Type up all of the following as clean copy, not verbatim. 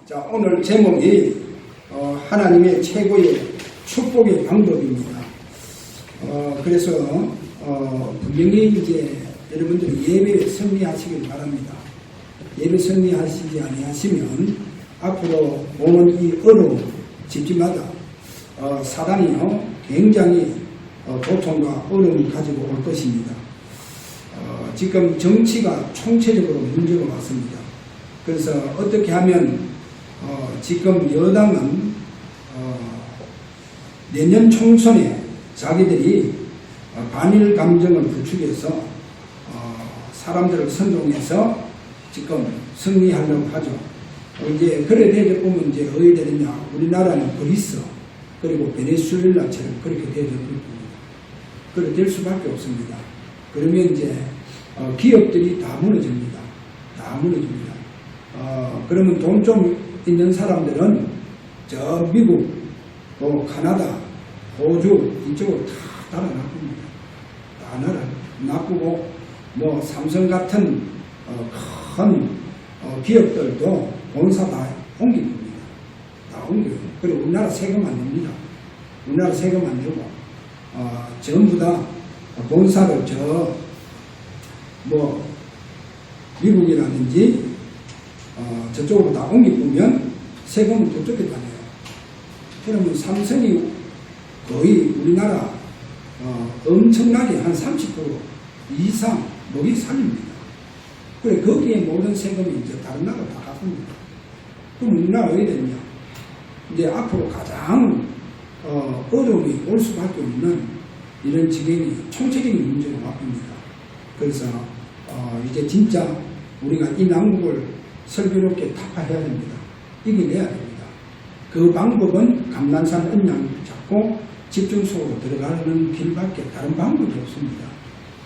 자, 오늘 제목이 하나님의 최고의 축복의 방법입니다. 그래서 분명히 이제 여러분들이 예배에 승리하시길 바랍니다. 예배 승리하시지 아니하시면 앞으로 오는 이 어려움 집집마다 사단이요 굉장히 고통과 어려움을 가지고 올 것입니다. 지금 정치가 총체적으로 문제가 왔습니다. 그래서 어떻게 하면 지금 여당은 내년 총선에 자기들이 반일 감정을 부추겨서 사람들을 선동해서 지금 승리하려고 하죠. 이제 그래 되다 보면 이제 어디 되느냐, 우리나라는 그리스 그리고 베네수엘라처럼 그렇게 되죠. 그렇게 될 수밖에 없습니다. 그러면 이제 기업들이 다 무너집니다. 다 무너집니다. 그러면 돈 좀 있는 사람들은 저 미국, 또 카나다, 호주 이쪽으로 다 달아나쁩니다. 다 놔두고 뭐 삼성 같은 큰 기업들도 본사 다 옮깁니다. 다 옮겨요. 그리고 우리나라 세금 안 냅니다. 우리나라 세금 안 내고 전부 다 본사를 뭐 미국이라든지 저쪽으로 다 옮기면 세금은 저쪽에 다 내요. 그러면 삼성이 거의 우리나라 엄청나게 한 30% 이상 먹이 살립니다. 그래 거기에 모든 세금이 이제 다른 나라 다 갚습니다. 그럼 우리나라 왜 되냐? 이제 앞으로 가장 어려움이 올 수밖에 없는 이런 지경이 총체적인 문제로 바뀝니다. 그래서 이제 진짜 우리가 이 난국을 슬기롭게 타파해야 됩니다. 이겨내야 됩니다. 그 방법은 감난산 언양 잡고 집중 속으로 들어가는 길밖에 다른 방법이 없습니다.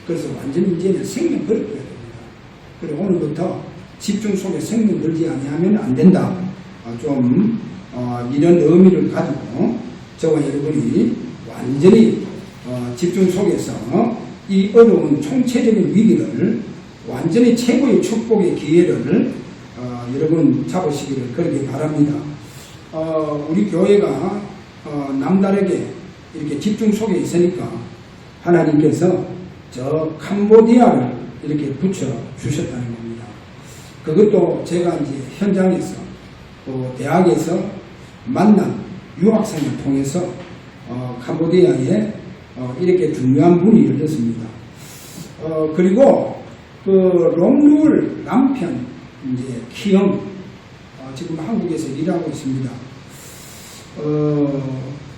그래서 완전히 이제는 생명 걸어야 됩니다. 그리고 오늘부터 집중 속에 생명 걸지 아니하면 안 된다. 이런 의미를 가지고 저와 여러분이 완전히 집중 속에서 이 어려운 총체적인 위기를 완전히 최고의 축복의 기회를 여러분 잡으시기를 그렇게 바랍니다. 우리 교회가 남다르게 이렇게 집중 속에 있으니까 하나님께서 저 캄보디아를 이렇게 붙여 주셨다는 겁니다. 그것도 제가 이제 현장에서 또 대학에서 만난 유학생을 통해서 캄보디아에 이렇게 중요한 문이 열렸습니다. 그리고 그 롱루얼 남편 이제 키영 지금 한국에서 일하고 있습니다.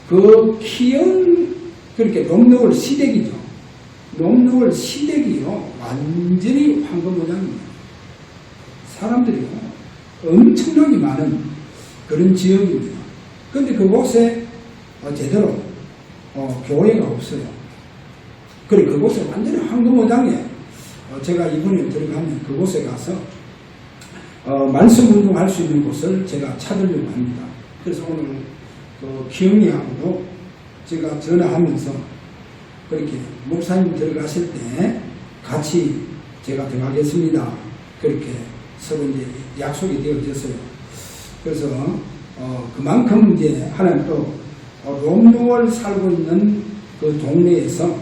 그 키영 그렇게 롱루얼 시댁이죠. 롱루얼 시댁이요 완전히 황금모장입니다. 사람들이요 엄청나게 많은 그런 지역입니다. 그런데 그곳에 제대로 교회가 없어요. 그래 그곳에 완전히 황금모장에 제가 이번에 들어가면 그곳에 가서 말씀 운동할 수 있는 곳을 제가 찾으려고 합니다. 그래서 오늘 그 기영이하고도 제가 전화하면서 그렇게 목사님 들어가실 때 같이 제가 들어가겠습니다. 그렇게 서로 이제 약속이 되어졌어요. 그래서 그만큼 이제 하나님 또 롱루얼 살고 있는 그 동네에서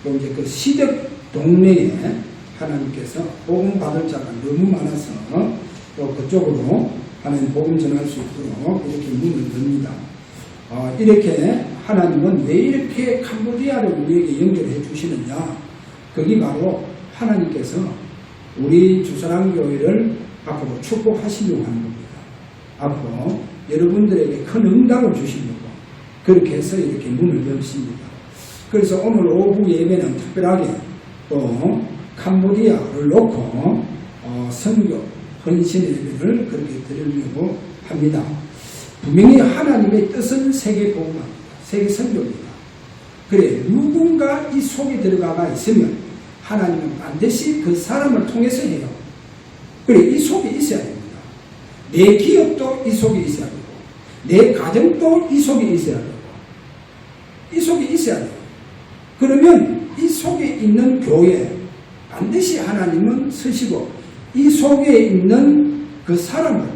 또 이제 그 시댁 동네에 하나님께서 복음 받을 자가 너무 많아서 또 그쪽으로 하나님 복음 전할 수 있도록 이렇게 문을 엽니다. 이렇게 하나님은 왜 이렇게 캄보디아를 우리에게 연결해 주시느냐? 그게 바로 하나님께서 우리 주사랑교회를 앞으로 축복하시려고 하는 겁니다. 앞으로 여러분들에게 큰 응답을 주시려고 그렇게 해서 이렇게 문을 여십니다. 그래서 오늘 오후 예배는 특별하게 또 캄보디아를 놓고 선교, 헌신의 예배를 그렇게 드리려고 합니다. 분명히 하나님의 뜻은 세계 복음입니다. 세계 선교입니다. 그래 누군가 이 속에 들어가가 있으면 하나님은 반드시 그 사람을 통해서 해요. 그래 이 속에 있어야 됩니다. 내 기업도 이 속에 있어야 되고 내 가정도 이 속에 있어야 되고 이 속에 있어야 돼요. 그러면 이 속에 있는 교회 반드시 하나님은 쓰시고 이 속에 있는 그 사람을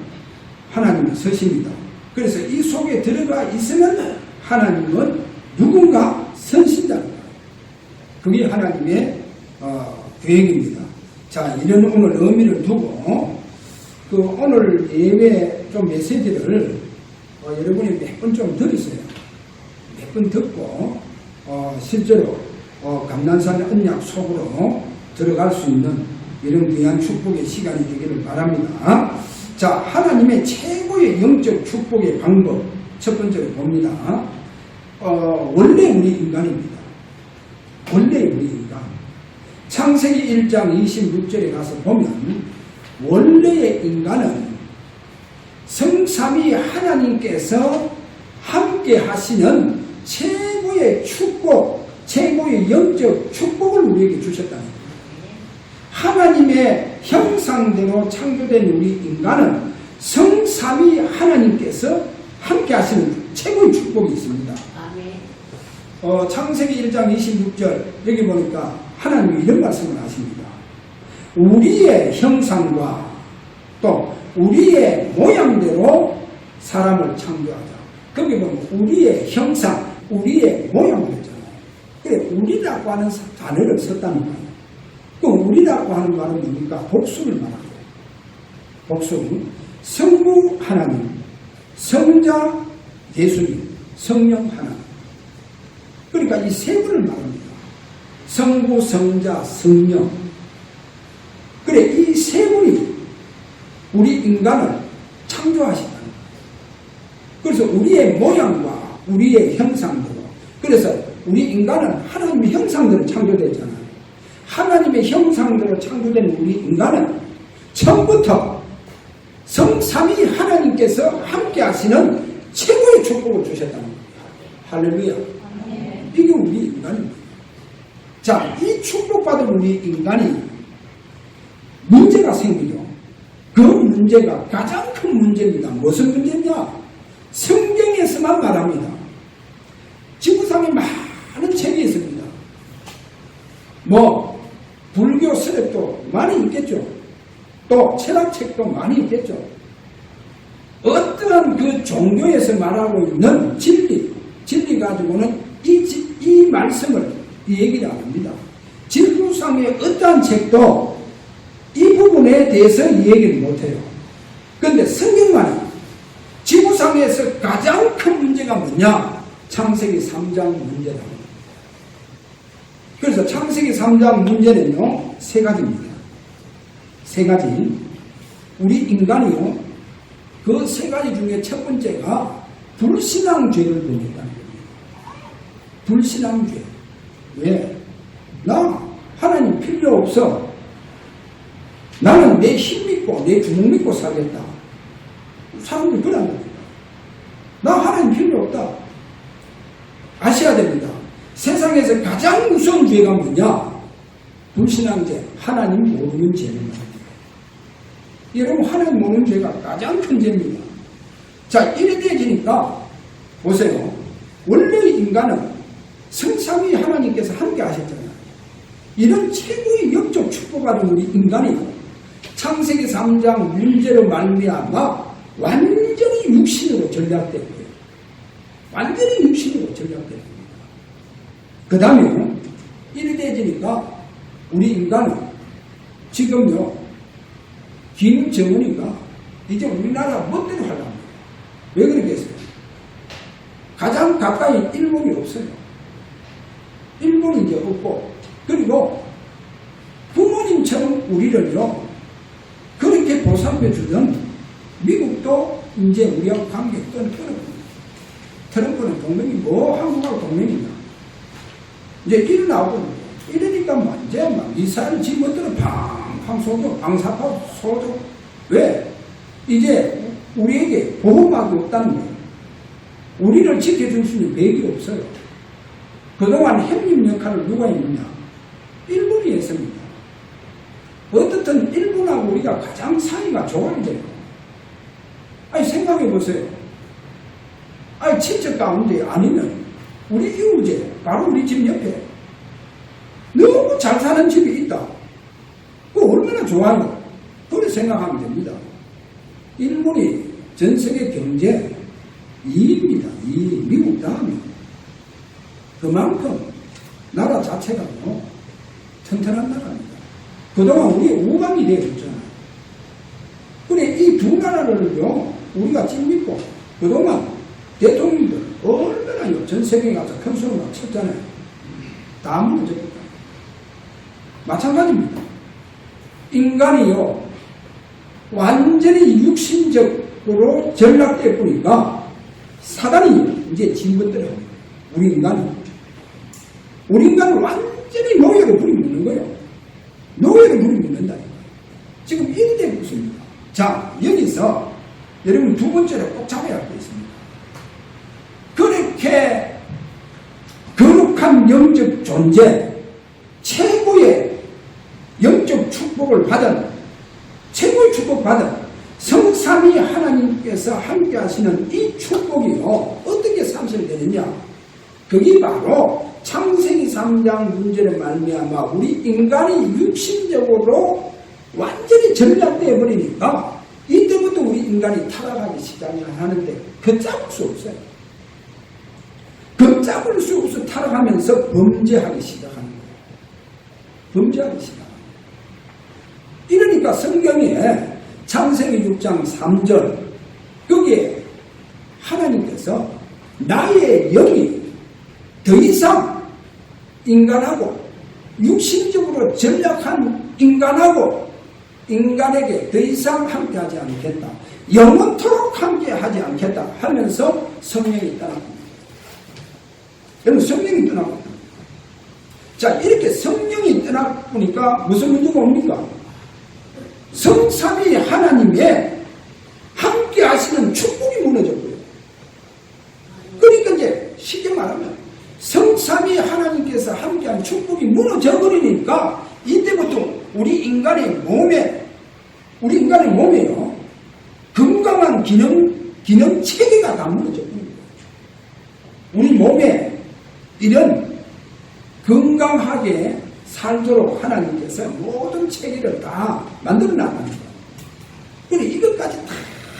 하나님이 서십니다. 그래서 이 속에 들어가 있으면 하나님은 누군가 선신다는 거예요. 그게 하나님의 계획입니다. 자, 이런 오늘 의미를 두고 오늘 예배 좀 메시지를 여러분이 몇 번 좀 들으세요. 몇 번 듣고 실제로 감난산 언약 속으로 들어갈 수 있는 이런 귀한 축복의 시간이 되기를 바랍니다. 자, 하나님의 최고의 영적 축복의 방법 첫 번째로 봅니다. 원래 우리 인간입니다. 원래 우리 인간. 창세기 1장 26절에 가서 보면 원래의 인간은 성삼위 하나님께서 함께 하시는 최고의 축복, 최고의 영적 축복을 우리에게 주셨다는 거예요. 하나님의 형상대로 창조된 우리 인간은 성삼위 하나님께서 함께 하시는 최고의 축복이 있습니다. 창세기 1장 26절 여기 보니까 하나님이 이런 말씀을 하십니다. 우리의 형상과 또 우리의 모양대로 사람을 창조하자. 거기 보면 우리의 형상, 우리의 모양 그랬잖아요. 그래, 우리라고 하는 단어를 썼다는 거예요. 그 우리라고 하는 말은 뭡니까? 복수를 말하는 거예요. 복수. 성부 하나님, 성자 예수님, 성령 하나님. 그러니까 이 세 분을 말합니다. 성부, 성자, 성령. 그래, 이 세 분이 우리 인간을 창조하신다는 거예요. 그래서 우리의 모양과 우리의 형상대로. 그래서 우리 인간은 하나님의 형상대로 창조됐잖아요. 하나님의 형상대로 창조된 우리 인간은 처음부터 성삼위 하나님께서 함께 하시는 최고의 축복을 주셨다는 거예요. 할렐루야. 이게 우리 인간입니다. 자, 이 축복받은 우리 인간이 문제가 생기죠. 그 문제가 가장 큰 문제입니다. 무슨 문제냐? 성경에서만 말합니다. 지구상에 많은 책이 있습니다. 불교 서적도 많이 있겠죠. 또 철학책도 많이 있겠죠. 어떠한 그 종교에서 말하고 있는 진리 가지고는 이 말씀을 얘기를 안 합니다. 지구상의 어떠한 책도 이 부분에 대해서 얘기를 못해요. 그런데 성경만은 지구상에서 가장 큰 문제가 뭐냐? 창세기 3장 문제다. 그래서 창세기 3장 문제는요, 세 가지입니다. 세 가지. 우리 인간이요, 그 세 가지 중에 첫 번째가 불신앙죄를 범했다는 겁니다. 불신앙죄. 왜? 나 하나님 필요 없어. 나는 내 힘 믿고 내 주먹 믿고 살겠다. 사람들이 그런 겁니다. 나 하나님 필요 없다. 아셔야 됩니다. 세상에서 가장 무서운 죄가 뭐냐? 불신앙죄, 하나님 모르는 죄는 말입니다. 여러분, 하나님 모르는 죄가 가장 큰 죄입니다. 자, 이렇게 되니까 보세요. 원래 인간은 성삼위 하나님께서 함께 하셨잖아요. 이런 최고의 영적 축복받은 우리 인간이 창세기 3장 문제로 말미암아 완전히 육신으로 전락된 거예요. 완전히 육신으로 전락된 겁니다. 그 다음에 이렇게 되니까 우리 인간은 지금요, 김정은이가 이제 우리나라 멋대로 하려고 합니다. 왜 그러겠어요? 가장 가까이 일본이 없어요. 일본이 이제 없고, 그리고 부모님처럼 우리를요, 그렇게 보살펴주던 미국도 이제 우리와 관계 끊어버립니다. 트럼프는 동맹이 한국하고 동맹이냐. 이제 일어나거든요. 이러니까 이제 미사일 집어들어 팡팡 쏘죠. 방사파 쏘죠. 왜? 이제 우리에게 보호막이 없다는 거예요. 우리를 지켜줄 수 있는 백이 없어요. 그동안 형님 역할을 누가 했느냐? 일본이 했습니다. 어떻든 일본하고 우리가 가장 사이가 좋아야 돼요. 아니, 생각해 보세요. 아니, 친척 가운데 아니면 우리 이웃에 바로 우리 집 옆에 너무 잘 사는 집이 있다. 그거 얼마나 좋아요. 그렇게 생각하면 됩니다. 일본이 전 세계 경제 2위입니다. 2위. 미국 다음에. 그만큼 나라 자체가 튼튼한 나라입니다. 그동안 우리 우방이 되어줬잖아요. 그래, 이 두 나라를요, 우리가 찐믿고, 그동안 대통령들 얼마나 전 세계에 가서 큰 소리를 쳤잖아요. 다 무너졌다. 마찬가지입니다. 인간이요, 완전히 육신적으로 전락돼 보니까 사단이 이제 진것들을 합니다. 우리 인간은 완전히 노예로 부리는 거예요. 노예로 부리는다. 지금 이래 되고 있습니다. 자, 여기서 여러분 두 번째로 꼭 잡아야 할 게 있습니다. 그렇게 거룩한 영적 존재, 최고의 영적 축복을 받은, 최고의 축복받은 성삼위 하나님께서 함께 하시는 이 축복이요, 어떻게 상실되느냐? 그게 바로 창세기 3장 문제를 말미암아 우리 인간이 육신적으로 완전히 전락되어 버리니까 이때부터 우리 인간이 타락하기 시작을 하는데 걷잡을 수 없어요. 걷잡을 수 없어 타락하면서 범죄하기 시작하는 거예요. 범죄하기 시작하는 거예요. 이러니까 성경에 창세기 6장 3절 여기에 하나님께서 나의 영이 더 이상 인간하고 육신적으로 전락한 인간에게 더 이상 함께하지 않겠다. 영원토록 함께하지 않겠다 하면서 성령이 떠납니다. 여러분 성령이 떠납니다. 자, 이렇게 성령이 떠나보니까 무슨 문제가 옵니까? 성삼위 하나님의 함께 하시는 축복이 무너졌고요. 그러니까 이제 쉽게 말하면 성삼위 하나님께서 함께한 축복이 무너져 버리니까 이때부터 우리 인간의 몸에요 건강한 기능 체계가 다 무너져 버립니다. 우리 몸에 이런 건강하게 살도록 하나님께서 모든 체계를 다 만들어 나가는 거예요. 그래 이것까지 다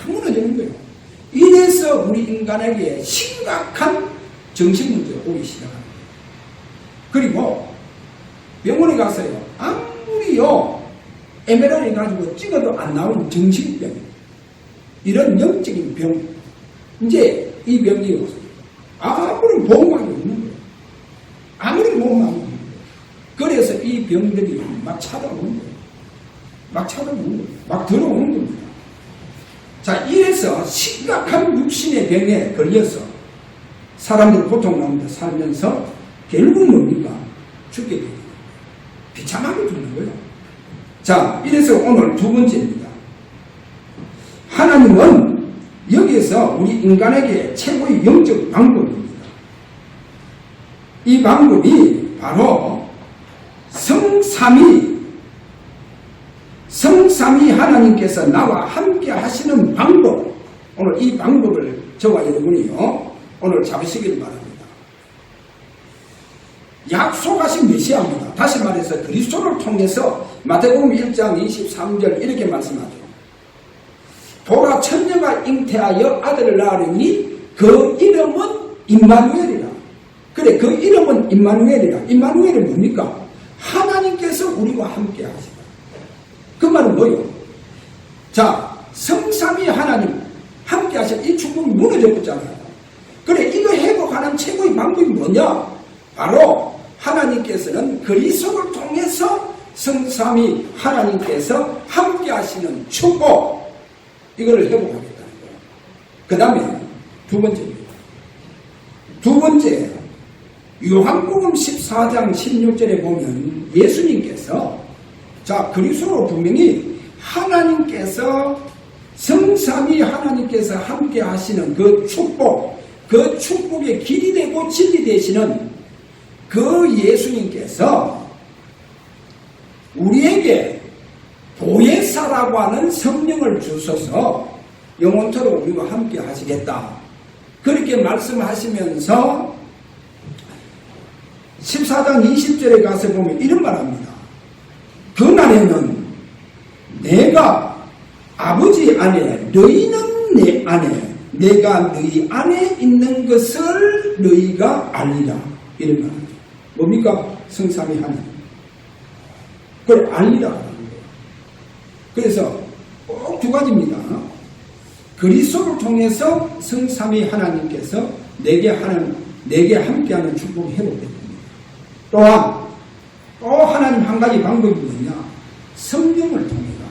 무너지는 거예요. 이래서 우리 인간에게 심각한 정신문제가 오기 시작합니다. 그리고 병원에 가서요, 아무리요 MRI 가지고 찍어도 안 나오는 정신병, 이런 영적인 병, 이제 이 병이 아무런 보호막이 없는 거예요. 아무런 보호막이 없는 거예요. 그래서 이 병들이 막 찾아오는 거예요. 막 들어오는 겁니다. 자, 이래서 심각한 육신의 병에 걸려서 사람들 고통 가운데 살면서 결국 뭡니까? 죽게 됩니다. 비참하게 죽는 거예요. 자, 이래서 오늘 두 번째입니다. 하나님은 여기에서 우리 인간에게 최고의 영적 방법입니다. 이 방법이 바로 성삼위 하나님께서 나와 함께 하시는 방법, 오늘 이 방법을 저와 여러분이요 오늘 잡으시길 바랍니다. 약속하신 메시아입니다. 다시 말해서 그리스도를 통해서 마태복음 1장 23절 이렇게 말씀하죠. 보라 처녀가 잉태하여 아들을 낳으리니 그 이름은 임마누엘이라. 그래, 그 이름은 임마누엘이라. 임마누엘이 뭡니까? 하나님께서 우리와 함께 하시다. 그 말은 뭐예요? 자, 성삼위 하나님 함께 하신 이 축복이 무너졌잖아요. 그래, 이거 회복하는 최고의 방법이 뭐냐? 바로 하나님께서는 그리스도를 통해서 성삼위 하나님께서 함께 하시는 축복, 이거를 회복하겠다는 거예요. 그 다음에 두 번째입니다. 두 번째, 요한복음 14장 16절에 보면 예수님께서, 자, 그리스도로 분명히 하나님께서 성삼위 하나님께서 함께 하시는 그 축복, 그 축복의 길이 되고 진리 되시는 그 예수님께서 우리에게 보혜사라고 하는 성령을 주셔서 영원토록 우리와 함께 하시겠다. 그렇게 말씀하시면서 14장 20절에 가서 보면 이런 말합니다. 그날에는 내가 아버지 안에 너희는 내 안에 내가 너희 안에 있는 것을 너희가 알리라. 이런 말. 뭡니까? 성삼위 하나님. 그걸 알리라. 그래서 꼭 두 가지입니다. 그리스도를 통해서 성삼위 하나님께서 내게 함께하는 축복이 회복됩니다. 또한 또 하나님 한 가지 방법이 뭐냐? 성령을 통해라.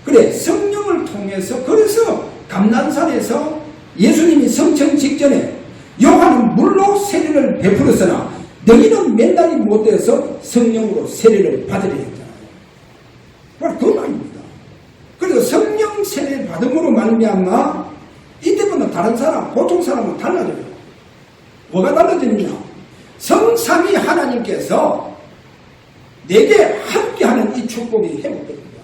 그래, 성령을 통해서, 그래서 감난산에서 예수님이 성천 직전에 요한은 물로 세례를 베풀었으나 너희는 맨날이 못되어서 성령으로 세례를 받으려 했잖아요. 바로 그 말입니다. 그래서 성령 세례 받음으로 말미암아 이때보다 다른 사람, 보통 사람은 달라져요. 뭐가 달라지느냐? 성삼위 하나님께서 내게 함께하는 이 축복이 회복됩니다.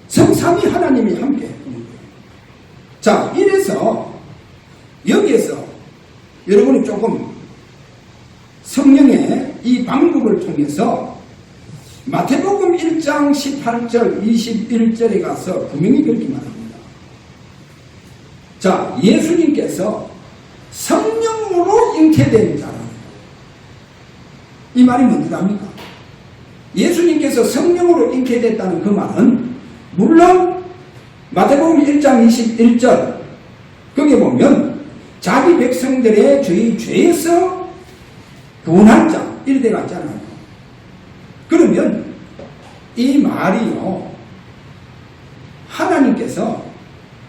성삼위 하나님이 함께 하는 거예요. 자, 이래서 여기에서 여러분이 조금 성령의 이 방법을 통해서 마태복음 1장 18절 21절에 가서 분명히 그렇게 말합니다. 자, 예수님께서 성령으로 잉태된 자라. 이 말이 뭔지랍니까? 예수님께서 성령으로 잉태됐다는 그 말은 물론 마태복음 1장 21절 거기에 보면 자기 백성들의 죄에서 구원할 자 이렇게 갔잖아요. 그러면 이 말이요, 하나님께서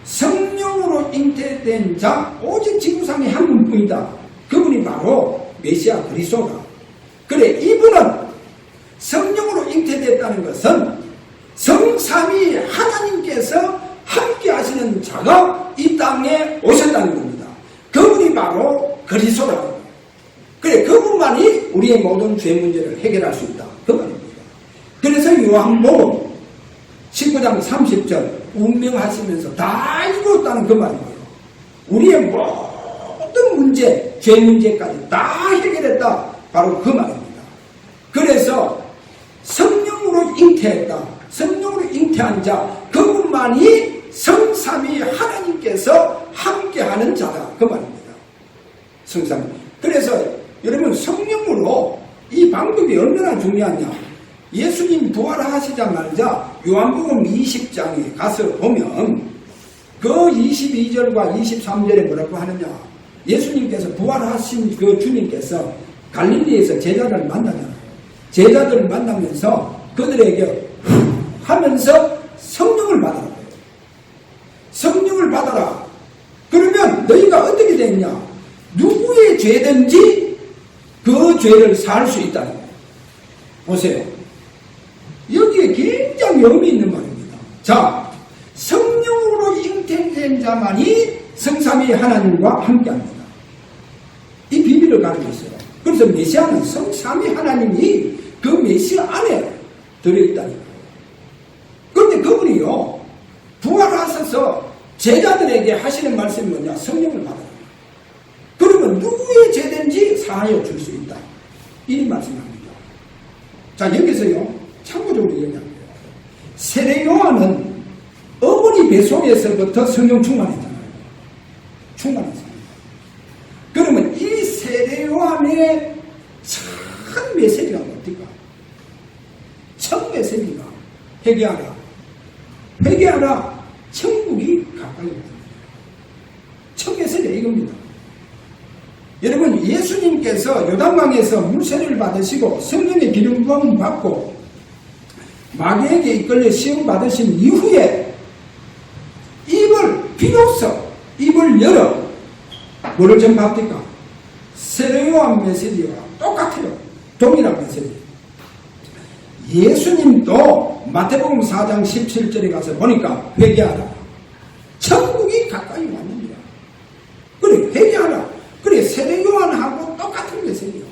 성령으로 잉태된 자 오직 지구상에 한 분뿐이다. 그분이 바로 메시아 그리스도다. 그래, 이분은 성령으로 잉태됐다는 것은 성삼위 하나님께서 함께 하시는 자가 이 땅에 오셨다는 겁니다. 그분이 바로 그리스도라고. 그래, 그분만이 우리의 모든 죄 문제를 해결할 수 있다. 그 말입니다. 그래서 요한복음 19장 30절 운명하시면서 다 이루었다는 그 말이에요. 우리의 모든 문제, 죄 문제까지 다 해결했다. 바로 그 말입니다. 그래서 성령으로 잉태했다. 성령으로 잉태한 자, 그분만이 성삼위 하나님께서 함께하는 자다. 그 말입니다. 성삼위. 그래서 여러분, 성령으로 이 방법이 얼마나 중요하냐? 예수님 부활하시자마자 요한복음 20장에 가서 보면 그 22절과 23절에 뭐라고 하느냐? 예수님께서 부활하신 그 주님께서 갈릴리에서 제자들을 만나잖아요. 제자들을 만나면서 그들에게 하면서 성령을 받아라. 성령을 받아라. 그러면 너희가 어떻게 됐냐? 누구의 죄든지 그 죄를 살 수 있다는 거예요. 보세요. 여기에 굉장히 의미 있는 말입니다. 자, 성령으로 잉태된 자만이 성삼위 하나님과 함께합니다. 이 비밀을 가지고 있어요. 그래서 메시아는 성삼위 하나님이 그 메시아 안에 들어있다니까요. 그런데 그분이요, 부활하셔서 제자들에게 하시는 말씀이 뭐냐? 성령을 받아라. 그러면 누구의 죄든지 사하여 줄 수 있다. 이 말씀합니다. 자, 여기서요, 참고적으로 얘기합니다. 세례 요한은 어머니 뱃속에서부터 성령 충만했잖아요. 충만했습니다. 그러면 이 세례 요한의 첫 메시지가 뭡니까? 첫 메시지가 회개하라. 회개하라. 천국이 가까이 있다. 첫 메시지가 이겁니다. 여러분, 예수님께서 요단강에서 물세례를 받으시고 성령의 기름 부음을 받고 마귀에게 이끌려 시험 받으신 이후에 비로소 입을 열어 뭐를 전파합니까? 세례 요한 메시지와 똑같아요. 동일한 메시지. 예수님도 마태복음 4장 17절에 가서 보니까 회개하라. 천국이 가까이 왔느니라. 그래, 회개하라. 그래, 세례 요한하고 똑같은 메시지요.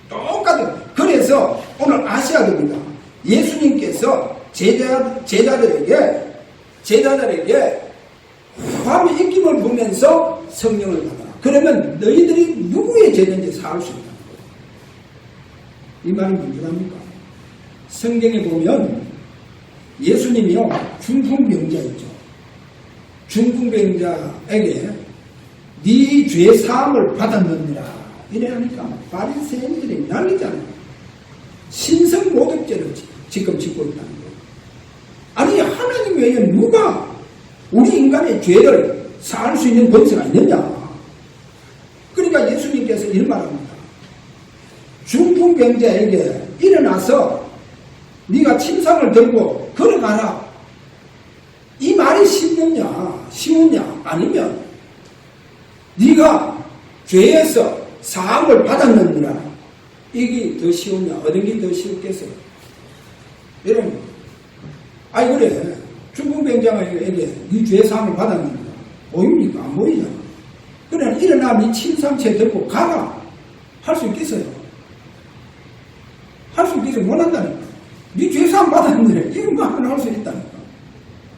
똑같은. 그래서 오늘 아셔야 됩니다. 예수님께서 제자들에게 화음의 입김을 보면서 성령을 받아라. 그러면 너희들이 누구의 죄든지 사할 수 있다는 거예요. 이 말은 문제랍니까? 성경에 보면 예수님이요, 중풍병자였죠. 중풍병자. 그러면 이 세례 요한의 첫 메시지가 뭡니까? 회개하라. 회개하라. 그래, 중풍병자에게 네 죄 사함을 받았느니라 이래 하니까 바리새인들이 난리잖아요. 신성 모독죄를 지금 짓고 있다는 거예요. 아니 하나님 외에 누가 우리 인간의 죄를 사할 수 있는 권세가 있느냐. 그러니까 예수님께서 이런 말합니다. 중풍병자에게 일어나서 네가 침상을 들고 걸어가라. 이 말이 쉬우냐 아니면 네가 죄에서 사함을 받았느니라 이게 더 쉬우냐 어떤 게 더 쉬웠겠어요? 여러분 아니 그래 중풍병자에게 네 죄 사함을 받았느니라 보입니까? 안 보이잖아. 그래 일어나 네 침상채 들고 가라 할 수 있겠어요? 할 수 있겠어요? 못한다니까. 네 죄 사함 받았는데 이것만 할 수 있다니까.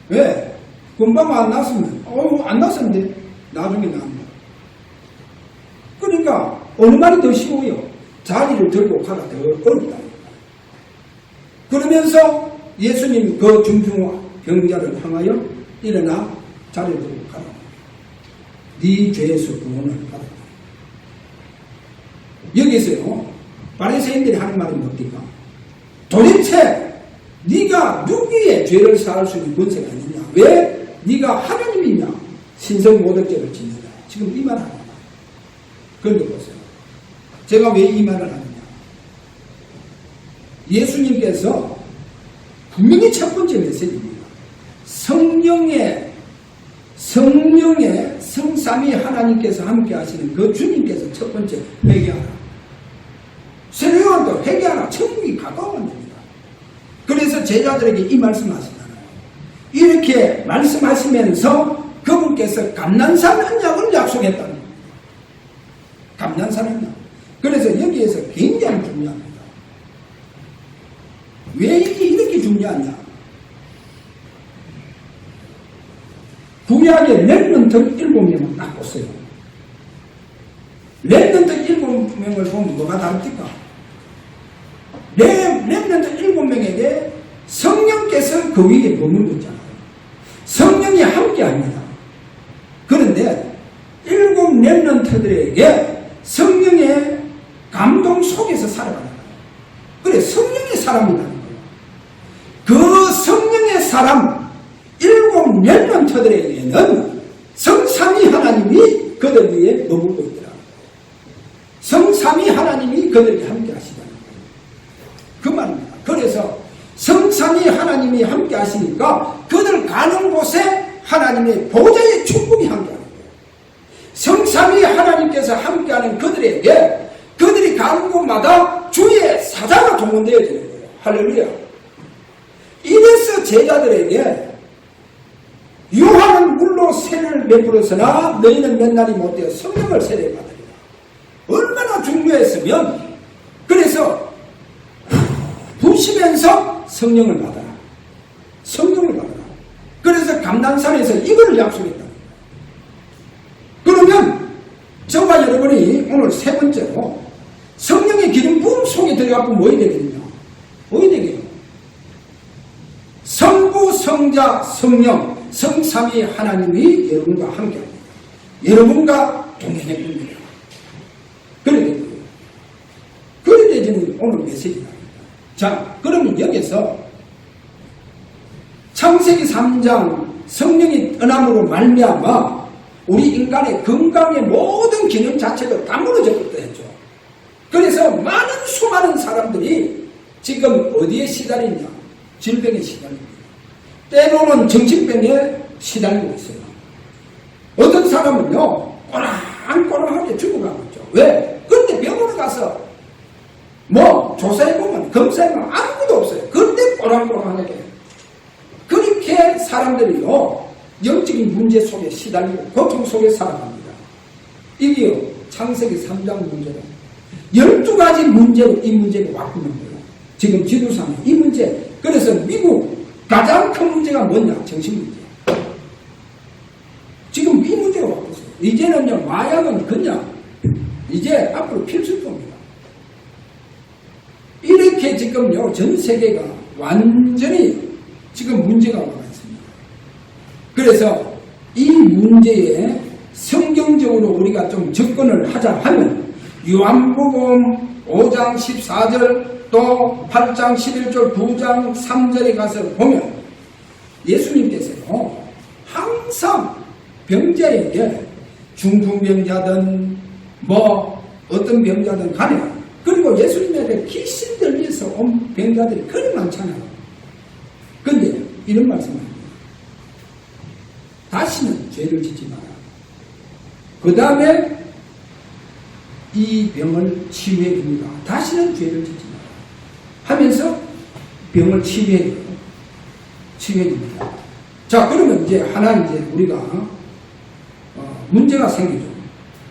왜? 금방 안 났으면 안 났었는데 나중에 나옵니다. 그러니까 어느 말이 더 쉬워요? 자리를 들고 가라 더 어렵다. 그러면서 예수님 그 중풍병자를 향하여 일어나 자리를 들고 가라. 네 죄에서 구원을 받았다. 여기서요 바리새인들이 하는 말이 뭡니까? 도대체 네가 누구의 죄를 사할 수 있는 권세가 있느냐? 왜 네가 하나님이냐? 신성 모독죄를 짓느냐? 지금 이 말을 합니다. 그런데 보세요. 제가 왜 이 말을 하느냐? 예수님께서 분명히 첫 번째 메시지입니다. 성령의 성삼위 하나님께서 함께 하시는 그 주님께서 첫 번째 회개하라. 세례요한도 회개하라. 천국이 가까웠습니다. 그래서 제자들에게 이 말씀하시잖아요. 이렇게 말씀하시면서 그분께서 감난산 언약을 약속했다는 겁니다. 감난산 언약. 그래서 여기에서 굉장히 중요합니다. 왜 이게 이렇게 중요하냐? 구약의 렘넌트 7명을 딱 보세요. 렘넌트 7명을 보면 뭐가 다릅니까? 렘넌트 7명에게 성령께서 그 위에 머물고 있잖아요. 성령이 함께 합니다. 그런데 7 렘넌트들에게 성령의 감동 속에서 살아가는 거예요. 그래 성령의 사람이라는 거예요. 그 성령의 사람 7 렘넌트들에게는 성삼위 하나님이 그들 위에 머물고 있더라. 성삼위 하나님이 그들에게 함께 하시더라. 그 말입니다. 그래서 성삼위 하나님이 함께 하시니까 그들 가는 곳에 하나님의 보좌의 축복이 함께 하는 거예요. 성삼위 하나님께서 함께하는 그들에게 그들이 가는 곳마다 주의 사자가 동원되어야 되는 거예요. 할렐루야. 이래서 제자들에게 요한은 물로 세례를 베풀었으나 너희는 몇 날이 못되어 성령을 세례받으리라. 얼마나 중요했으면 그래서 부시면서 성령을 받아라. 성령을 받아라. 그래서 감난산에서 이걸 약속했다. 그러면 저와 여러분이 오늘 세 번째로 성령의 기름 부음 속에 들어가고 뭐 해야 되겠냐? 뭐 해야 되겠냐? 성부, 성자, 성령, 성삼위 하나님이 여러분과 함께합니다. 여러분과 동행해 줍니다. 그래야 되는 오늘 메시지입니다. 자, 그러면 여기서 창세기 3장 성령이 떠남으로 말미암아 우리 인간의 건강의 모든 기능 자체가 다 무너졌다 했죠. 그래서 수많은 사람들이 지금 어디에 시달리냐? 질병에 시달립니다. 때로는 정신병에 시달리고 있어요. 어떤 사람은요 꼬랑꼬랑하게 죽어가고 있죠. 왜? 그런데 병원에 가서 조사해보면 검사해보면 아무것도 없어요. 그런데 꼬랑꼬랑하게 그렇게 사람들이요 영적인 문제 속에 시달리고 고통 속에 살아갑니다. 이게요 창세기 3장 문제로 12가지 문제로 이 문제가 왔구는 거예요. 지금 지도상에 이 문제. 그래서 미국 가장 큰 문제가 뭐냐? 정신 문제. 지금 이 문제가 왔어요. 이제는요 마약은 그냥 이제 앞으로 필수품입니다. 이렇게 지금요 전 세계가 완전히 지금 문제가 와가 있습니다. 그래서 이 문제에 성경적으로 우리가 좀 접근을 하자 하면 요한복음 5장 14절 또 8장 11절 9장 3절에 가서 보면 예수님께서요 항상 병자에게 중풍병자든 뭐 어떤 병자든 간에 그리고 예수님에게 귀신 들려서 온 병자들이 그리 많잖아요. 근데 이런 말씀을 합니다. 다시는 죄를 짓지 마라. 그 다음에 이 병을 치유해 줍니다. 다시는 죄를 짓지 마라. 하면서 병을 치유해 줍니다. 자, 그러면 이제 하나 이제 우리가 문제가 생기죠.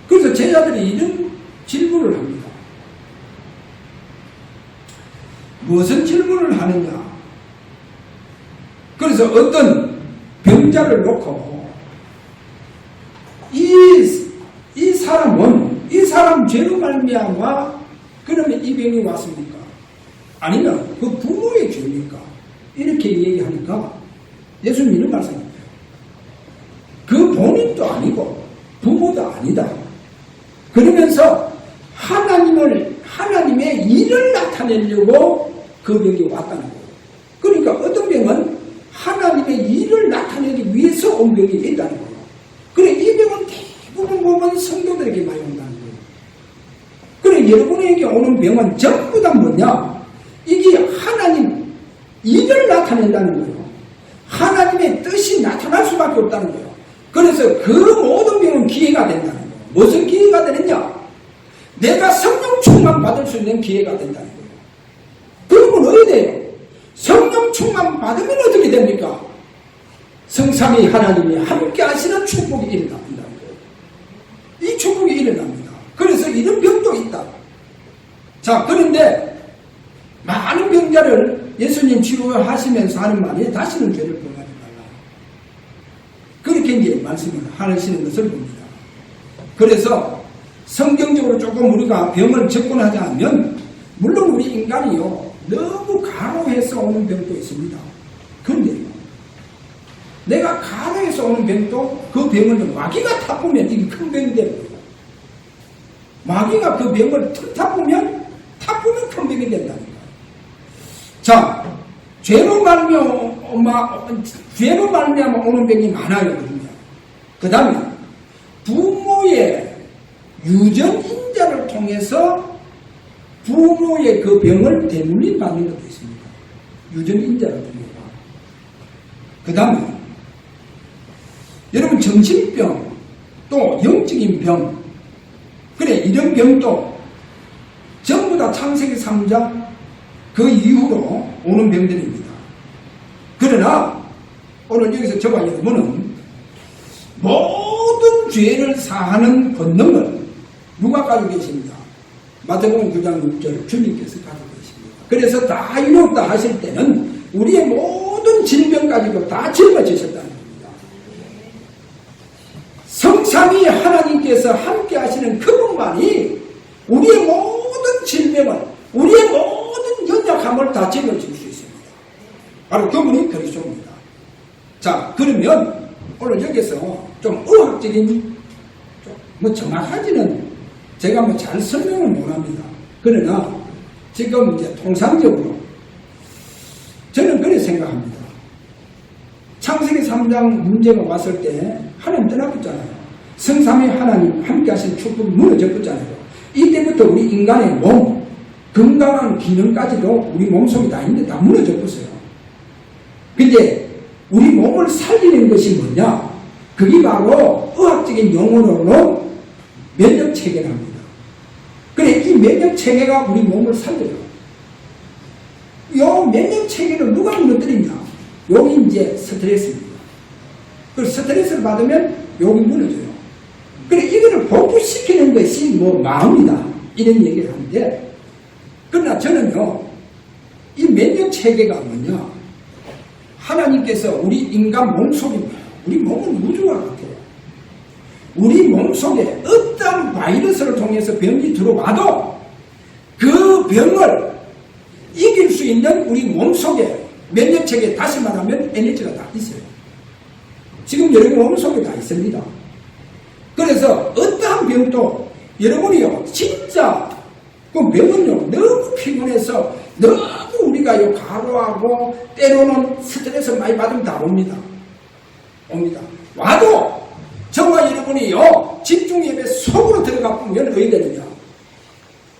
그래서 제자들이 이런 질문을 합니다. 무슨 질문을 하느냐? 그래서 어떤 병자를 놓고 이 사람 죄로 말미암아 그러면 이 병이 왔습니까? 아니면 그 부모의 죄입니까? 이렇게 얘기하니까 예수님 이런 말씀입니다. 그 본인도 아니고 부모도 아니다. 그러면서 하나님의 일을 나타내려고 그 병이 왔다는 거예요. 그러니까 어떤 병은 하나님의 일을 나타내기 위해서 온 병이 있다는 거예요. 그래, 이 병은 대부분 보면 성도들에게 많이 온다는 거예요. 그래, 여러분에게 오는 병은 전부 다 뭐냐? 이게 하나님 일을 나타낸다는 거예요. 하나님의 뜻이 나타날 수밖에 없다는 거예요. 그래서 그 모든 병은 기회가 된다는 거예요. 무슨 기회가 되느냐? 내가 성령 충만 받을 수 있는 기회가 된다는 거예요. 그러면 어디 돼요? 성령 충만 받으면 어떻게 됩니까? 성삼위 하나님이 함께 하시는 축복이 일어납니다. 이 축복이 일어납니다. 그래서 이런 병도 있다. 자, 그런데 많은 병자를 예수님 치료하시면서 하는 말이 다시는 죄를 범하지 말라. 그렇게 이제 말씀을 하시는 것을 봅니다. 그래서 성경적으로 조금 우리가 병을 접근하자면 물론 우리 인간이요 너무 가로해서 오는 병도 있습니다. 그런데 내가 가로해서 오는 병도 그 병을 마귀가 타보면 이게 큰 병이 되는 거예요. 마귀가 그 병을 타보면 큰 병이 된다는 거예요. 자, 죄로 말미암아 오는 병이 많아요. 그 다음에 부모의 유전인자를 통해서 부모의 그 병을 대물림 받는 것도 있습니다. 유전인자를 통해서. 그 다음에 여러분 정신병 또 영적인 병 그래 이런 병도 전부 다 창세기 3장 그 이후로 오는 병들입니다. 그러나 오늘 여기서 저와 여러분은 모든 죄를 사하는 권능을 누가 가지고 계십니다? 마태복음 9장 6절 주님께서 가지고 계십니다. 그래서 다 이뤘다 하실 때는 우리의 모든 질병 가지고 다 짊어지셨다는 겁니다. 성삼위 하나님께서 함께 하시는 그분만이 우리의 모든 질병을 우리의 모든 연약함을 다 짊어질 수 있습니다. 바로 그분이 그리스도입니다. 자, 그러면 오늘 여기서 좀 의학적인 뭐 정확하지는 제가 뭐 잘 설명을 못합니다. 그러나 지금 이제 통상적으로 저는 그렇게 생각합니다. 창세기 3장 문제가 왔을 때 하나님 떠나갔잖아요. 성삼위 하나님 함께 하신 축복이 무너졌잖아요. 이때부터 우리 인간의 몸 건강한 기능까지도 우리 몸속에 다 있는데 다 무너졌어요. 근데 우리 몸을 살리는 것이 뭐냐? 그게 바로 의학적인 용어로는 면역체계랍니다. 그래, 이 면역체계가 우리 몸을 살려요. 이 면역체계를 누가 무너뜨리냐? 여기 이제 스트레스입니다. 그 스트레스를 받으면 여기 무너져요. 그래, 이거를 복구시키는 것이 뭐 마음이다. 이런 얘기를 하는데, 그러나 저는요, 이 면역체계가 뭐냐? 하나님께서 우리 인간 몸속입니다. 우리 몸은 우주와 같아요. 우리 몸속에 어떤 바이러스를 통해서 병이 들어와도 그 병을 이길 수 있는 우리 몸속에 면역체계 다시 말하면 에너지가 다 있어요. 지금 여러분 몸속에 다 있습니다. 그래서 어떠한 병도 여러분이요 진짜 그 병은요 너무 피곤해서 너무 우리가요 과로하고 때로는 스트레스 많이 받으면 다 옵니다. 와도 저와 여러분이요 집중 예배 속으로 들어가 보면 어떻게 되느냐,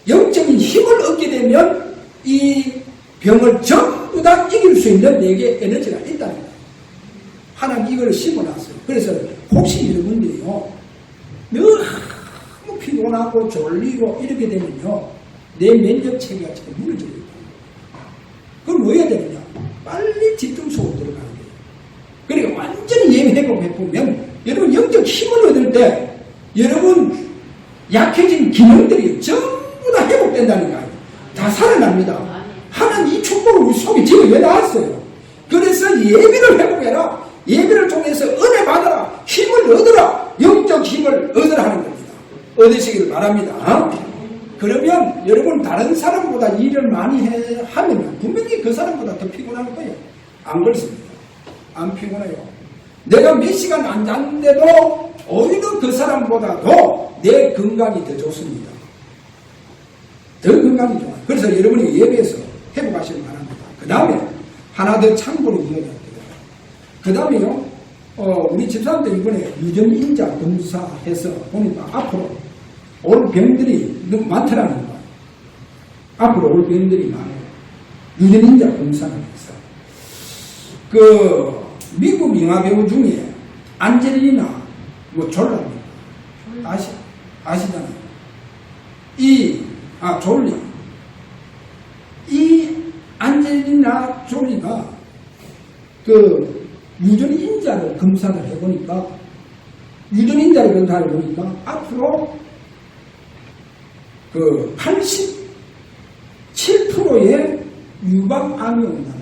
영적인 힘을 얻게 되면 이 병을 전부 다 이길 수 있는 내게 에너지가 있다는 거예요. 하나님 이걸 심어놨어요. 그래서 혹시 여러분들이요 너무 피곤하고 졸리고 이렇게 되면요 내 면역 체계가 지금 무너져요. 그럼 뭐 해야 되느냐, 빨리 집중 속으로 들어가는 거예요. 그러니까 완전히 예배 회복해보면 여러분 영적 힘을 얻을 때 여러분 약해진 기능들이 전부 다 회복된다는 거예요. 다 살아납니다. 하나님 이 축복을 우리 속에 지금 왜 나왔어요? 그래서 예배를 회복해라. 예배를 통해서 은혜 받아라. 힘을 얻어라. 영적 힘을 얻으라 하는 겁니다. 얻으시기를 바랍니다. 그러면 여러분 다른 사람보다 일을 많이 하면 분명히 그 사람보다 더 피곤할 거예요. 안 그렇습니다. 안 피곤해요. 내가 몇 시간 안 잤는데도 오히려 그 사람보다도 내 건강이 더 좋습니다. 더 건강이 좋아요. 그래서 여러분이 예배에서 회복하시길 바랍니다. 그 다음에 하나 더 참고로 이야기합니다. 그 다음에요, 우리 집사람들 이번에 유전인자 검사해서 보니까 앞으로 올 병들이 너무 많더라는 거예요. 앞으로 올 병들이 많아요. 유전인자 검사를 해서. 그, 미국 영화배우 중에 안젤리나, 졸라입니다. 아시잖아요. 졸리. 이 안젤리나 졸리가 그 유전인자를 검사를 해보니까, 앞으로 그 87%의 유방암이 온다는 거예요.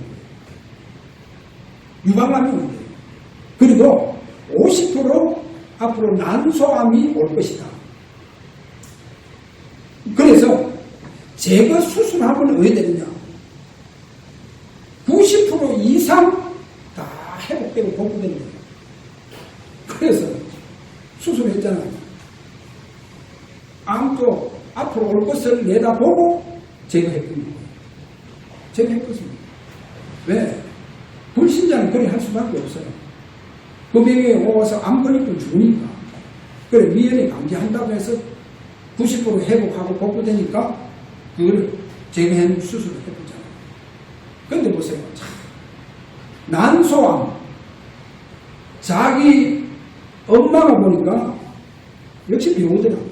유방암이 온대요. 그리고 50% 앞으로 난소암이 올 것이다. 그래서 제가 수술하면 어떻게 되느냐, 90% 이상 다 회복되고 복구되는 거예요. 그래서 수술했잖아요. 암도 앞으로 올 것을 내다보고 제거했거든요. 제거했거든요. 왜? 불신자는 그래 할 수밖에 없어요. 그 병에 와서 암 걸리면 죽으니까. 그래, 미연에 감지한다고 해서 90% 회복하고 복구되니까 그걸 제거한 수술을 해보잖아요. 근데 보세요. 참, 난소암. 자기 엄마가 보니까 역시 병원더라고요.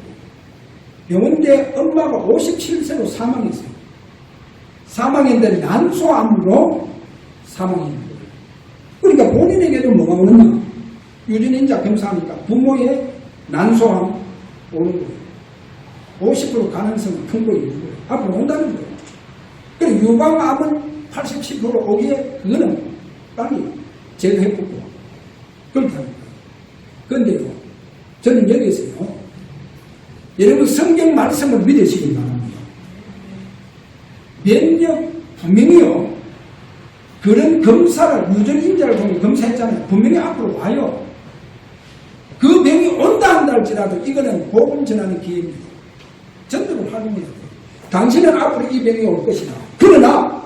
병원대 엄마가 57세로 사망했어요. 사망했는데 난소암으로 사망했는 거예요. 그러니까 본인에게도 뭐가 오느냐, 유전인자 검사하니까 부모의 난소암 오는 거예요. 50% 가능성은 큰 거 있는 거예요. 앞으로 온다는 거예요. 그리고 유방암은 87% 오기에 그거는 빨리 제거해보고 그렇다는 거예요. 그런데요, 저는 여기서요, 여러분 성경 말씀을 믿으시기 바랍니다. 면역 분명히요, 그런 검사를, 유전인자를 보면 검사했잖아요. 분명히 앞으로 와요. 그 병이 온다 한다 할지라도 이거는 복음 전하는 기회입니다. 전도를 활용해야 돼요. 당신은 앞으로 이 병이 올 것이다. 그러나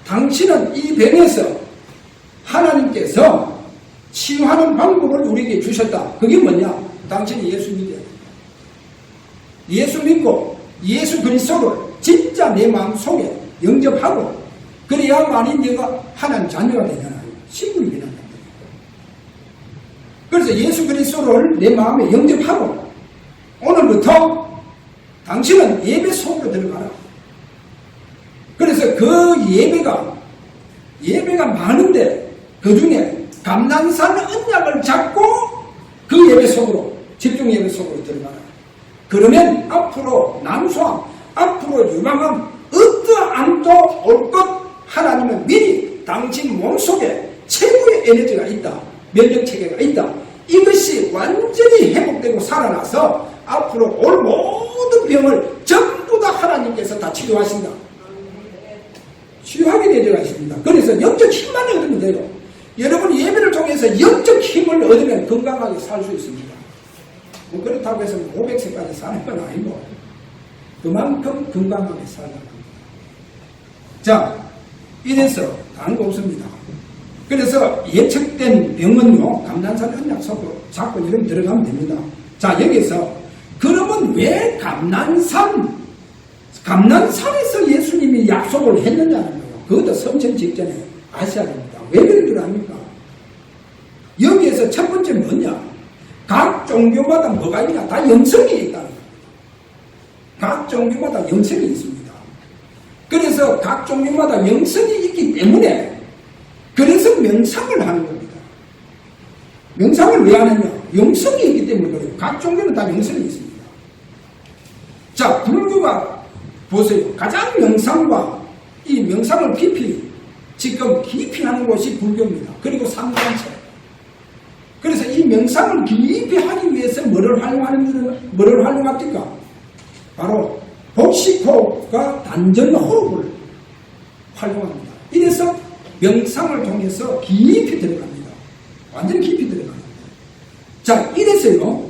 당신은 이 병에서 하나님께서 치유하는 방법을 우리에게 주셨다. 그게 뭐냐? 당신이 예수 믿어야 돼. 예수 믿고 예수 그리스도를 진짜 내 마음속에 영접하고 그래야만이 내가 하나님 자녀가 되잖아요. 신분이 되는 겁니다. 그래서 예수 그리스도를 내 마음에 영접하고 오늘부터 당신은 예배 속으로 들어가라. 그래서 그 예배가 많은데 그 중에 감난산 언약을 잡고 그 예배 속으로, 집중 예배 속으로 들어가라. 그러면 앞으로 난소암, 앞으로 유방암, 어떠함도 올 것 하나님은 미리 당신 몸속에 최고의 에너지가 있다. 면역 체계가 있다. 이것이 완전히 회복되고 살아나서 앞으로 올 모든 병을 전부 다 하나님께서 다 치료하신다. 치유하게 되어 있습니다. 그래서 영적 힘만 얻으면 돼요. 여러분 예배를 통해서 영적 힘을 얻으면 건강하게 살 수 있습니다. 뭐 그렇다고 해서 500세까지 사는 건 아니고 그만큼 건강하게 살라고 합니다. 자, 이래서 다른 거 없습니다. 그래서 예측된 병은요, 감난산 언약 속으로 자꾸 이름 들어가면 됩니다. 자, 여기서 그러면 왜 감난산에서 예수님이 약속을 했느냐는 거예요. 그것도 성천 직전에 아셔야 됩니다. 왜 그런 줄 압니까? 여기에서 첫 번째 뭐냐? 각 종교마다 뭐가 있냐? 다 영성이 있다는 겁니다. 각 종교마다 영성이 있습니다. 그래서 각 종교마다 영성이 있기 때문에 그래서 명상을 하는 겁니다. 명상을 왜 하느냐? 영성이 있기 때문에 그래요. 각 종교는 다 영성이 있습니다. 자, 불교가 보세요. 가장 명상과 이 명상을 지금 깊이 하는 곳이 불교입니다. 그리고 삼단체. 그래서 이 명상을 깊이 하기 위해서 뭐를 활용합니까? 바로 복식호흡과 단전호흡을 활용합니다. 이래서 명상을 통해서 깊이 들어갑니다. 완전 깊이 들어갑니다. 자, 이래서요.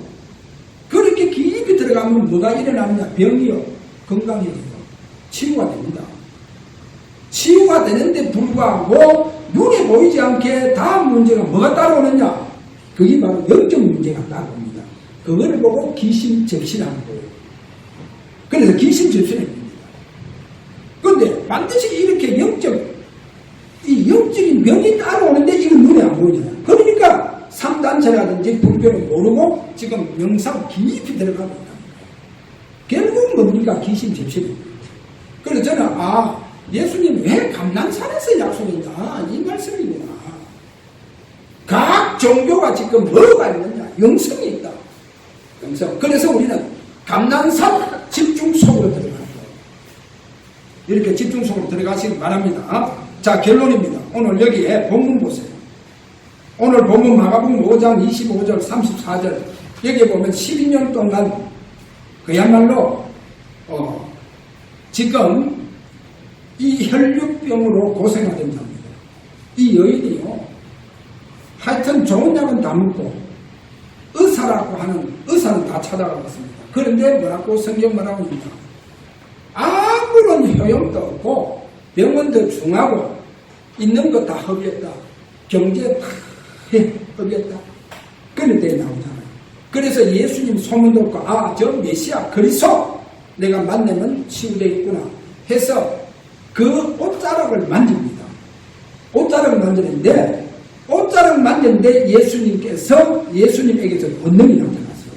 그렇게 깊이 들어가면 뭐가 일어나느냐? 병이요. 건강해지고 치유가 됩니다. 치유가 되는데 불구하고 눈에 보이지 않게 다음 문제가 뭐가 따라오느냐? 그게 바로 영적 문제가 따라옵니다. 그걸 보고 기심접신하는 거예요. 그래서 기심접신입니다. 그런데 반드시 이렇게 영적인 병이 따라오는데 이건 눈에 안 보이잖아요. 그러니까 3단체라든지 불교는 모르고 지금 명상 깊이 들어가고 있다. 결국은 뭡니까? 기심접신입니다. 그래서 저는 예수님 왜 감난산에서 약속했냐? 이 말씀이구나. 각 종교가 지금 뭐가 있느냐? 영성이 있다. 영성. 그래서 우리는 감난산 집중 속으로 들어가는 거예요. 이렇게 집중 속으로 들어가시기 바랍니다. 자, 결론입니다. 오늘 여기에 본문 보세요. 오늘 본문 마가복음 5장 25절 34절 여기에 보면 12년 동안 그야말로 지금 이 혈류병으로 고생하던 자입니다. 이 여인이요. 하여튼 좋은 약은 다 먹고 의사라고 하는 의사는 다 찾아가봤습니다. 그런데 뭐라고 성경 뭐라고 합니까? 아무런 효용도 없고 병원도 중하고 있는 거 다 허비했다. 경제 다 허비했다. 그런 데 나오잖아요. 그래서 예수님 소문 듣고 저 메시아 그리스도 내가 만나면 치유되어 있구나 해서 그 옷자락을 만집니다. 옷자락을 만지는데 옷자락을 만졌는데 예수님에게서 권능이 나타났어요.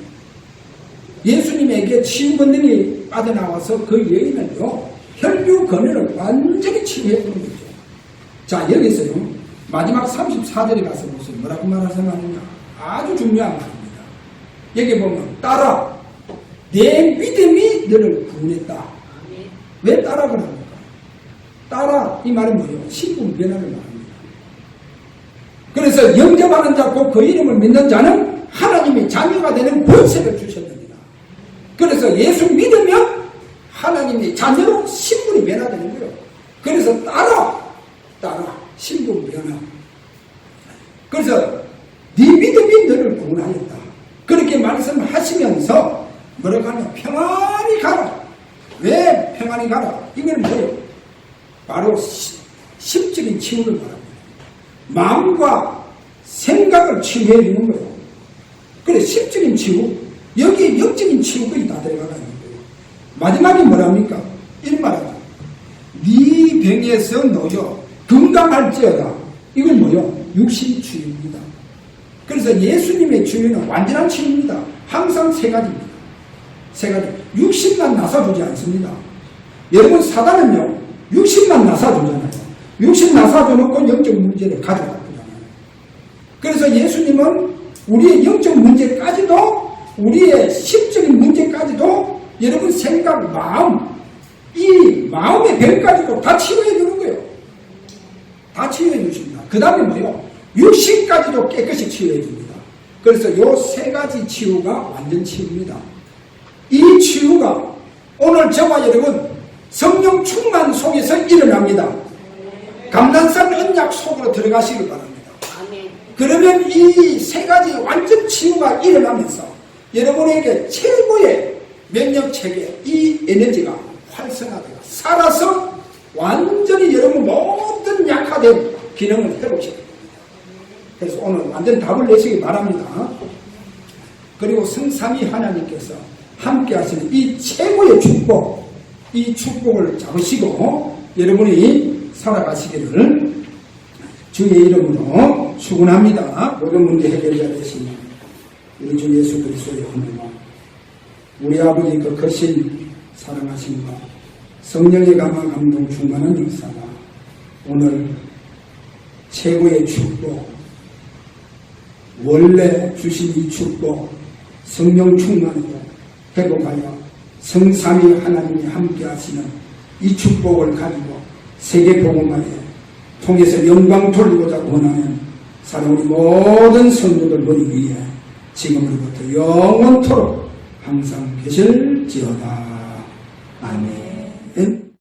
예수님에게 치유 권능이 빠져나와서 그 여인은요 혈류 근원을 완전히 치유해주는 거죠. 자, 여기서요 마지막 34절에 가서 보세요. 뭐라고 말하느냐? 아주 중요한 말입니다. 여기 보면 따라 내 믿음이 너를 구원했다. 왜 따라 그럽니까? 따라 이 말은 뭐예요? 신분 변화를 말합니다. 그래서 영접하는 자 곧 그 이름을 믿는 자는 하나님의 자녀가 되는 권세를 주셨습니다. 그래서 예수 믿으면 하나님의 자녀로 신분이 변화되는 거예요. 그래서 따라 신분 변화. 그래서 네 믿음이 너를 구원하였다. 그렇게 말씀하시면서 뭐라고 하냐? 평안히 가라. 왜 평안히 가라? 이건 뭐예요? 바로 심적인 치유를 말합니다. 마음과 생각을 치유해 주는 거예요. 그래, 심적인 치유, 여기에 영적인 치유까지 다 들어가는 거예요. 마지막에 뭐랍니까? 이런 말하죠. 네 병에서 놓여 건강할지어다. 이건 뭐요? 육신 치유입니다. 그래서 예수님의 치유는 완전한 치유입니다. 항상 세 가지입니다. 세 가지. 육신만 나사주지 않습니다. 여러분, 사단은요, 육신만 나사주잖아요. 육신 나사줘놓고 영적 문제를 가져가잖아요. 그래서 예수님은 우리의 영적 문제까지도, 우리의 심적인 문제까지도, 여러분 생각, 마음, 이 마음의 병까지도 다 치유해 주는 거예요. 다 치유해 주십니다. 그 다음에 뭐요? 육신까지도 깨끗이 치유해 줍니다. 그래서 요 세 가지 치유가 완전 치유입니다. 이 치유가 오늘 저와 여러분 성령 충만 속에서 일어납니다. 감난산 언약 속으로 들어가시길 바랍니다. 그러면 이 세 가지 완전 치유가 일어나면서 여러분에게 최고의 면역체계, 이 에너지가 활성화되고 살아서 완전히 여러분 모든 약화된 기능을 회복시킵니다. 그래서 오늘 완전 답을 내시기 바랍니다. 그리고 성삼위 하나님께서 함께 하시는 이 최고의 축복, 이 축복을 잡으시고 여러분이 살아가시기를 주의 이름으로 축원합니다. 모든 문제 해결자 되시는 우리 주 예수 그리스도의 은혜와 우리 아버지 그 크신 사랑하심과 성령의 감화 감동 충만한 역사가 오늘 최고의 축복, 원래 주신 이 축복, 성령 충만으로 회복하여 성삼위 하나님이 함께 하시는 이 축복을 가지고 세계 복음화에 통해서 영광 돌리고자 원하는 사랑 우리 모든 성도들 위해 지금으로부터 영원토록 항상 계실지어다. 아멘.